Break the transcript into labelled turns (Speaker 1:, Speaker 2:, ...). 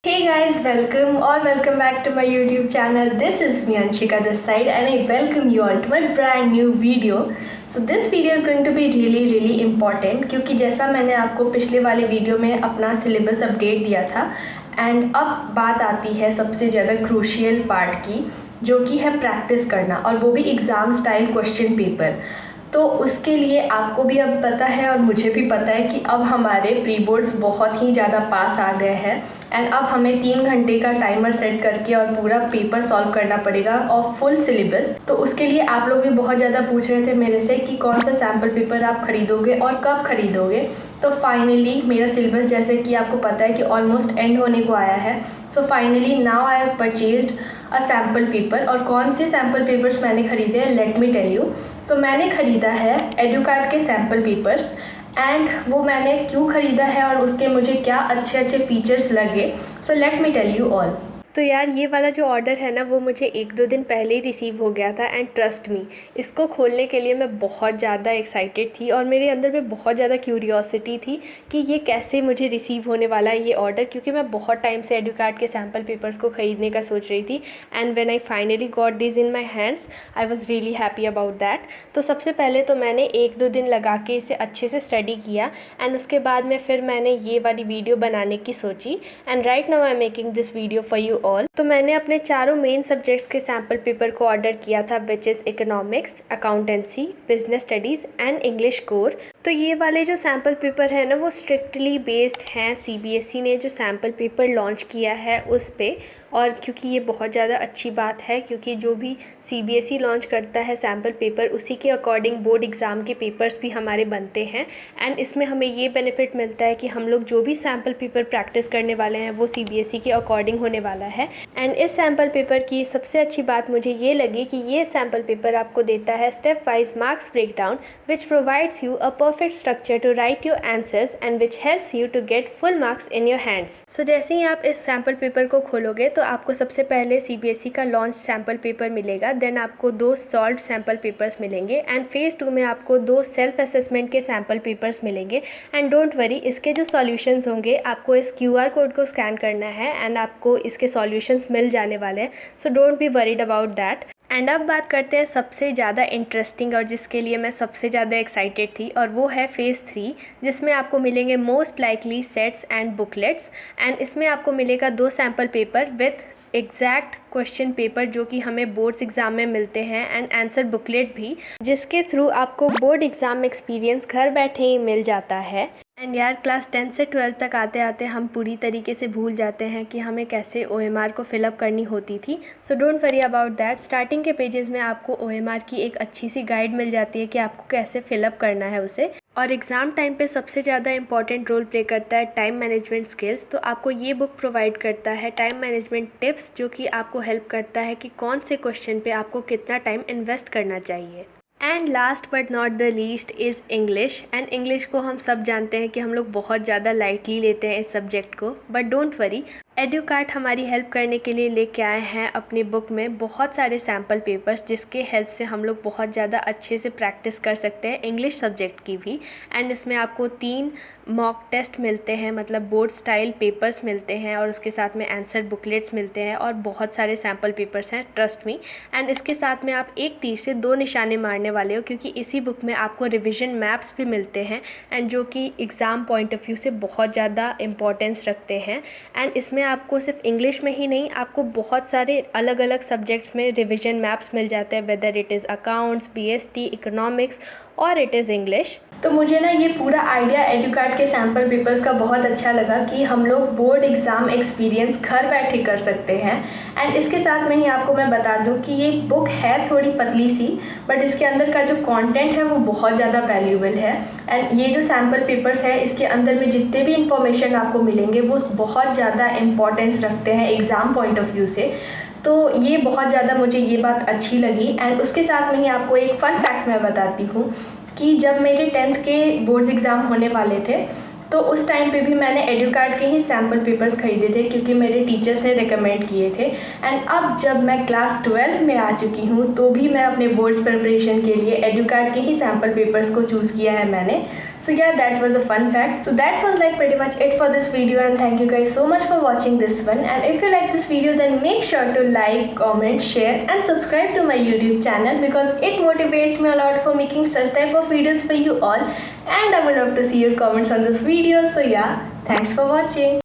Speaker 1: Hey guys, welcome back to my YouTube channel. This is me Anshika this side and I welcome you all to my brand new video. So this video is going to be really important क्योंकि जैसा मैंने आपको पिछले वाले video में अपना syllabus update दिया था एंड अब बात आती है सबसे ज़्यादा क्रूशियल पार्ट की, जो कि है प्रैक्टिस करना, और वो भी एग्ज़ाम स्टाइल क्वेश्चन पेपर। तो उसके लिए आपको भी अब पता है और मुझे भी पता है कि अब हमारे प्री बोर्ड्स बहुत ही ज़्यादा पास आ गए हैं एंड अब हमें 3 घंटे का टाइमर सेट करके और पूरा पेपर सॉल्व करना पड़ेगा और फुल सिलेबस। तो उसके लिए आप लोग भी बहुत ज़्यादा पूछ रहे थे मेरे से कि कौन सा सैम्पल पेपर आप खरीदोगे और कब खरीदोगे। तो फाइनली मेरा सिलेबस, जैसे कि आपको पता है कि ऑलमोस्ट एंड होने को आया है। So finally now I have purchased a sample paper. और कौन से सैम्पल पेपर्स मैंने खरीदे हैं, लेट मी टेल यू। तो मैंने ख़रीदा है एडुकार्ड के सैम्पल पेपर्स एंड वो मैंने क्यों ख़रीदा है और उसके मुझे क्या अच्छे फीचर्स लगे, so let me tell you all. तो यार ये वाला जो ऑर्डर है ना, वो मुझे 1-2 दिन पहले ही रिसीव हो गया था एंड ट्रस्ट मी, इसको खोलने के लिए मैं बहुत ज़्यादा एक्साइटेड थी और मेरे अंदर में बहुत ज़्यादा क्यूरियोसिटी थी कि ये कैसे मुझे रिसीव होने वाला है ये ऑर्डर, क्योंकि मैं बहुत टाइम से एडुकार्ड के सैम्पल पेपर्स को ख़रीदने का सोच रही थी and when I finally got this in my hands I was really happy about that. तो सबसे पहले तो मैंने 1-2 दिन लगा के इसे अच्छे से स्टडी किया एंड उसके बाद में फिर मैंने ये वाली वीडियो बनाने की सोची and right now I am making this video for you all. तो मैंने अपने चारों मेन सब्जेक्ट्स के सैम्पल पेपर को ऑर्डर किया था, which is economics, accountancy, business studies and English core. तो ये वाले जो सैम्पल पेपर है ना, वो स्ट्रिक्टली बेस्ड हैं CBSE ने जो सैम्पल पेपर लॉन्च किया है उस पे। और क्योंकि ये बहुत ज़्यादा अच्छी बात है, क्योंकि जो भी CBSE लॉन्च करता है सैम्पल पेपर, उसी के अकॉर्डिंग बोर्ड एग्ज़ाम के पेपर्स भी हमारे बनते हैं एंड इसमें हमें ये बेनिफिट मिलता है कि हम लोग जो भी सैम्पल पेपर प्रैक्टिस करने वाले हैं वो CBSE के अकॉर्डिंग होने वाला है। एंड इस सैम्पल पेपर की सबसे अच्छी बात मुझे ये लगी कि ये सैम्पल पेपर आपको देता है step wise marks breakdown which provides you a perfect structure to write your answers and which helps you to get full marks in your hands. So जैसे ही आप इस सैम्पल पेपर को खोलोगे तो आपको सबसे पहले CBSE का लॉन्च सैम्पल पेपर मिलेगा, देन आपको 2 सॉल्व्ड सैम्पल पेपर्स मिलेंगे एंड फेज़ 2 में आपको 2 सेल्फ असेसमेंट के सैम्पल पेपर्स मिलेंगे। एंड डोंट वरी, इसके जो सॉल्यूशंस होंगे आपको इस QR कोड को स्कैन करना है एंड आपको इसके सॉल्यूशंस मिल जाने वाले हैं। So don't be worried about that. And अब बात करते हैं सबसे ज़्यादा इंटरेस्टिंग और जिसके लिए मैं सबसे ज़्यादा एक्साइटेड थी, और वो है फेज़ 3, जिसमें आपको मिलेंगे most likely sets and booklets. And इसमें आपको मिलेगा 2 sample paper with exact question paper जो कि हमें बोर्ड्स एग्ज़ाम में मिलते हैं एंड आंसर बुकलेट भी, जिसके थ्रू आपको बोर्ड एग्ज़ाम एक्सपीरियंस घर बैठे ही मिल जाता है। एंड यार क्लास 10 से 12 तक आते आते हम पूरी तरीके से भूल जाते हैं कि हमें कैसे OMR को फिलअप करनी होती थी। So don't worry about that. Starting के पेजेस में आपको OMR की एक अच्छी सी गाइड मिल जाती है कि आपको कैसे फिलअप करना है उसे। और एग्ज़ाम टाइम पे सबसे ज़्यादा इंपॉर्टेंट रोल प्ले करता है टाइम मैनेजमेंट स्किल्स। तो आपको ये बुक प्रोवाइड करता है टाइम मैनेजमेंट टिप्स, जो कि आपको हेल्प करता है कि कौन से क्वेश्चन पे आपको कितना टाइम इन्वेस्ट करना चाहिए। And last but not the least is English. And English को हम सब जानते हैं कि हम लोग बहुत ज़्यादा लाइटली लेते हैं इस सब्जेक्ट को, बट डोंट वरी, एडुकार्ड हमारी हेल्प करने के लिए लेके आए हैं अपनी बुक में बहुत सारे सैम्पल पेपर्स, जिसके हेल्प से हम लोग बहुत ज़्यादा अच्छे से प्रैक्टिस कर सकते हैं इंग्लिश सब्जेक्ट की भी। एंड इसमें आपको 3 मॉक टेस्ट मिलते हैं, मतलब बोर्ड स्टाइल पेपर्स मिलते हैं और उसके साथ में आंसर बुकलेट्स मिलते हैं और बहुत सारे सैम्पल पेपर्स हैं, ट्रस्ट मी। एंड इसके साथ में आप एक तीर से 2 निशाने मारने वाले हो, क्योंकि इसी बुक में आपको रिविज़न मैप्स भी मिलते हैं एंड जो कि एग्ज़ाम पॉइंट ऑफ व्यू से बहुत ज़्यादा इंपॉर्टेंस रखते हैं। एंड इसमें आपको सिर्फ इंग्लिश में ही नहीं, आपको बहुत सारे अलग अलग सब्जेक्ट्स में रिविज़न मैप्स मिल जाते हैं, whether it is accounts, BST, economics और इट इज़ इंग्लिश। तो मुझे ना ये पूरा आइडिया एडुकार्ड के सैम्पल पेपर्स का बहुत अच्छा लगा कि हम लोग बोर्ड एग्ज़ाम एक्सपीरियंस घर बैठे कर सकते हैं। एंड इसके साथ में ही आपको मैं बता दूं कि ये बुक है थोड़ी पतली सी, बट इसके अंदर का जो कंटेंट है वो बहुत ज़्यादा वैल्यूएबल है। एंड ये जो सैम्पल पेपर्स है, इसके अंदर में जितने भी इंफॉर्मेशन आपको मिलेंगे वो बहुत ज़्यादा इंपॉर्टेंस रखते हैं एग्ज़ाम पॉइंट ऑफ व्यू से। तो ये बहुत ज़्यादा मुझे ये बात अच्छी लगी। एंड उसके साथ में ही आपको एक फ़न फैक्ट मैं बताती हूँ कि जब मेरे 10th के बोर्ड्स एग्ज़ाम होने वाले थे तो उस टाइम पे भी मैंने एडुकार्ड के ही सैम्पल पेपर्स खरीदे थे, क्योंकि मेरे टीचर्स ने रिकमेंड किए थे। एंड अब जब मैं क्लास 12 में आ चुकी हूँ तो भी मैं अपने बोर्ड्स प्रिपरेशन के लिए एडुकार्ड के ही सैम्पल पेपर्स को चूज़ किया है मैंने। So yeah, that was a fun fact. So that was like pretty much it for this video, and thank you guys so much for watching this one. And if you like this video, then make sure to like, comment, share and subscribe to my YouTube channel, because it motivates me a lot for making such type of videos for you all. And I would love to see your comments on this video. So yeah, thanks for watching.